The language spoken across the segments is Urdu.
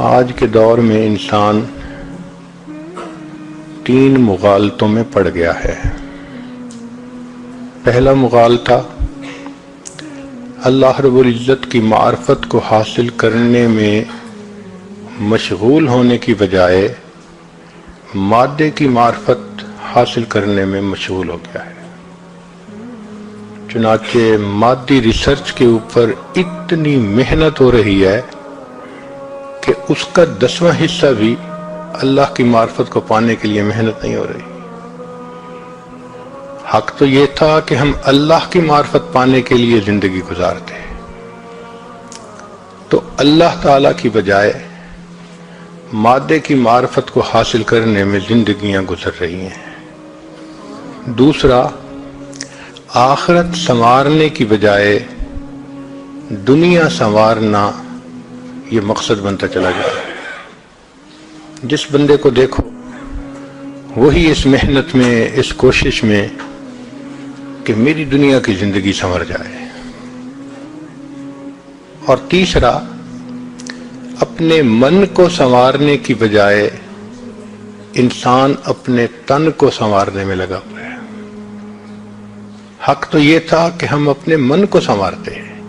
آج کے دور میں انسان تین مغالطوں میں پڑ گیا ہے۔ پہلا مغالطہ اللہ رب العزت کی معرفت کو حاصل کرنے میں مشغول ہونے کی بجائے مادے کی معرفت حاصل کرنے میں مشغول ہو گیا ہے۔ چنانچہ مادی ریسرچ کے اوپر اتنی محنت ہو رہی ہے کہ اس کا 10واں حصہ بھی اللہ کی معرفت کو پانے کے لیے محنت نہیں ہو رہی۔ حق تو یہ تھا کہ ہم اللہ کی معرفت پانے کے لیے زندگی گزارتے، تو اللہ تعالی کی بجائے مادے کی معرفت کو حاصل کرنے میں زندگیاں گزر رہی ہیں۔ دوسرا، آخرت سنوارنے کی بجائے دنیا سنوارنا یہ مقصد بنتا چلا جا رہا ہے۔ جس بندے کو دیکھو وہی اس محنت میں، اس کوشش میں کہ میری دنیا کی زندگی سنور جائے۔ اور تیسرا، اپنے من کو سنوارنے کی بجائے انسان اپنے تن کو سنوارنے میں لگا ہوا ہے۔ حق تو یہ تھا کہ ہم اپنے من کو سنوارتے ہیں،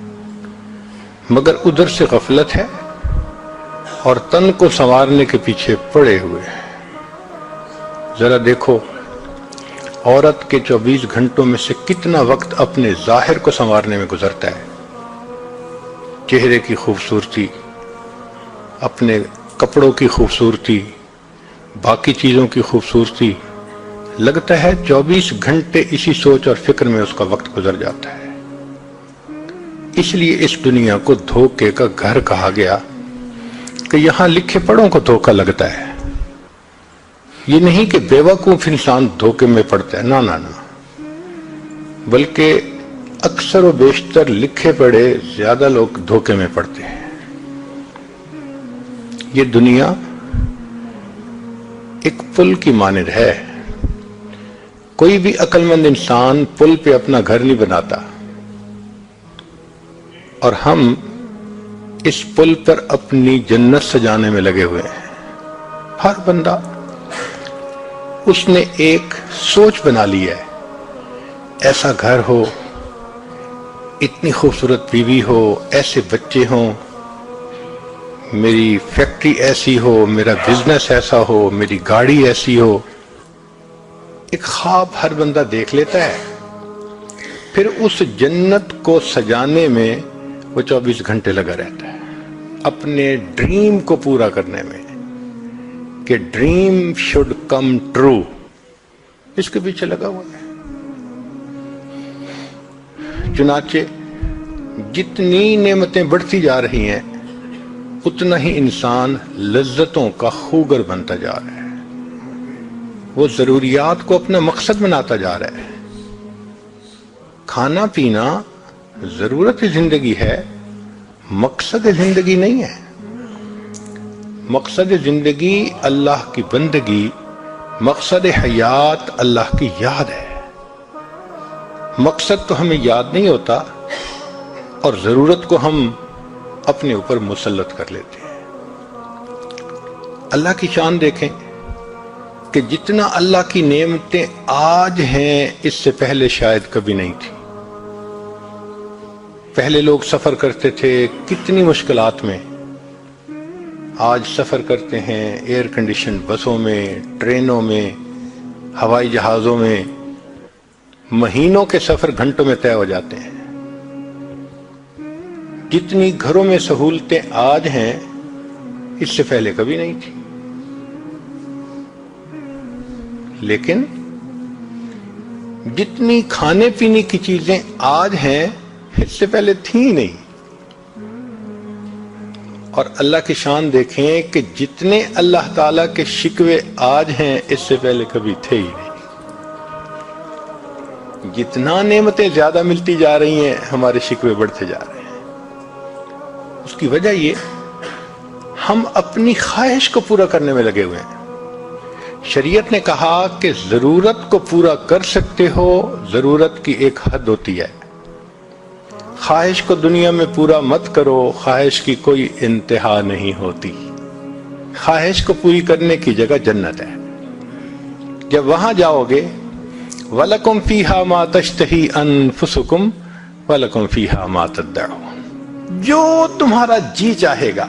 مگر ادھر سے غفلت ہے اور تن کو سنوارنے کے پیچھے پڑے ہوئے ہیں۔ ذرا دیکھو، عورت کے 24 گھنٹوں میں سے کتنا وقت اپنے ظاہر کو سنوارنے میں گزرتا ہے۔ چہرے کی خوبصورتی، اپنے کپڑوں کی خوبصورتی، باقی چیزوں کی خوبصورتی، لگتا ہے 24 گھنٹے اسی سوچ اور فکر میں اس کا وقت گزر جاتا ہے۔ اس لیے اس دنیا کو دھوکے کا گھر کہا گیا کہ یہاں لکھے پڑھوں کو دھوکا لگتا ہے۔ یہ نہیں کہ بے وقوف انسان دھوکے میں پڑتا ہے، نہ، بلکہ اکثر و بیشتر لکھے پڑھے زیادہ لوگ دھوکے میں پڑتے ہیں۔ یہ دنیا ایک پل کی مانند ہے۔ کوئی بھی عقل مند انسان پل پہ اپنا گھر نہیں بناتا، اور ہم اس پل پر اپنی جنت سجانے میں لگے ہوئے ہیں۔ ہر بندہ اس نے ایک سوچ بنا لی ہے، ایسا گھر ہو، اتنی خوبصورت بیوی ہو، ایسے بچے ہوں، میری فیکٹری ایسی ہو، میرا بزنس ایسا ہو، میری گاڑی ایسی ہو۔ ایک خواب ہر بندہ دیکھ لیتا ہے، پھر اس جنت کو سجانے میں وہ 24 گھنٹے لگا رہتا ہے، اپنے ڈریم کو پورا کرنے میں، کہ ڈریم شوڈ کم ٹرو، اس کے پیچھے لگا ہوا ہے۔ چنانچہ جتنی نعمتیں بڑھتی جا رہی ہیں اتنا ہی انسان لذتوں کا خوگر بنتا جا رہا ہے۔ وہ ضروریات کو اپنا مقصد بناتا جا رہا ہے۔ کھانا پینا ضرورت زندگی ہے، مقصد زندگی نہیں ہے۔ مقصد زندگی اللہ کی بندگی، مقصد حیات اللہ کی یاد ہے۔ مقصد تو ہمیں یاد نہیں ہوتا اور ضرورت کو ہم اپنے اوپر مسلط کر لیتے ہیں۔ اللہ کی شان دیکھیں کہ جتنا اللہ کی نعمتیں آج ہیں اس سے پہلے شاید کبھی نہیں تھی۔ پہلے لوگ سفر کرتے تھے کتنی مشکلات میں، آج سفر کرتے ہیں ایئر کنڈیشن بسوں میں، ٹرینوں میں، ہوائی جہازوں میں، مہینوں کے سفر گھنٹوں میں طے ہو جاتے ہیں۔ جتنی گھروں میں سہولتیں آج ہیں اس سے پہلے کبھی نہیں تھی، لیکن جتنی کھانے پینے کی چیزیں آج ہیں اس سے پہلے تھیں نہیں۔ اور اللہ کی شان دیکھیں کہ جتنے اللہ تعالیٰ کے شکوے آج ہیں اس سے پہلے کبھی تھے ہی نہیں۔ جتنا نعمتیں زیادہ ملتی جا رہی ہیں ہمارے شکوے بڑھتے جا رہے ہیں۔ اس کی وجہ یہ، ہم اپنی خواہش کو پورا کرنے میں لگے ہوئے ہیں۔ شریعت نے کہا کہ ضرورت کو پورا کر سکتے ہو، ضرورت کی ایک حد ہوتی ہے، خواہش کو دنیا میں پورا مت کرو، خواہش کی کوئی انتہا نہیں ہوتی۔ خواہش کو پوری کرنے کی جگہ جنت ہے۔ جب وہاں جاؤ گے وَلَكُمْ فِيهَا مَا تَشْتَهِي أَنفُسُكُمْ وَلَكُمْ فِيهَا مَا تَدَّعُونَ، جو تمہارا جی چاہے گا،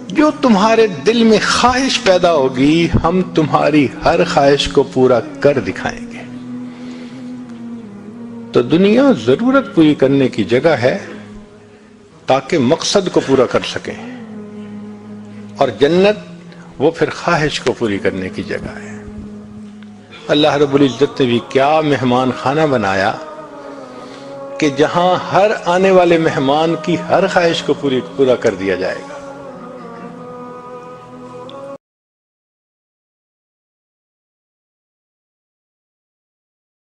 جو تمہارے دل میں خواہش پیدا ہوگی، ہم تمہاری ہر خواہش کو پورا کر دکھائیں گے۔ تو دنیا ضرورت پوری کرنے کی جگہ ہے تاکہ مقصد کو پورا کر سکیں، اور جنت وہ پھر خواہش کو پوری کرنے کی جگہ ہے۔ اللہ رب العزت نے بھی کیا مہمان خانہ بنایا کہ جہاں ہر آنے والے مہمان کی ہر خواہش کو پورا کر دیا جائے گا۔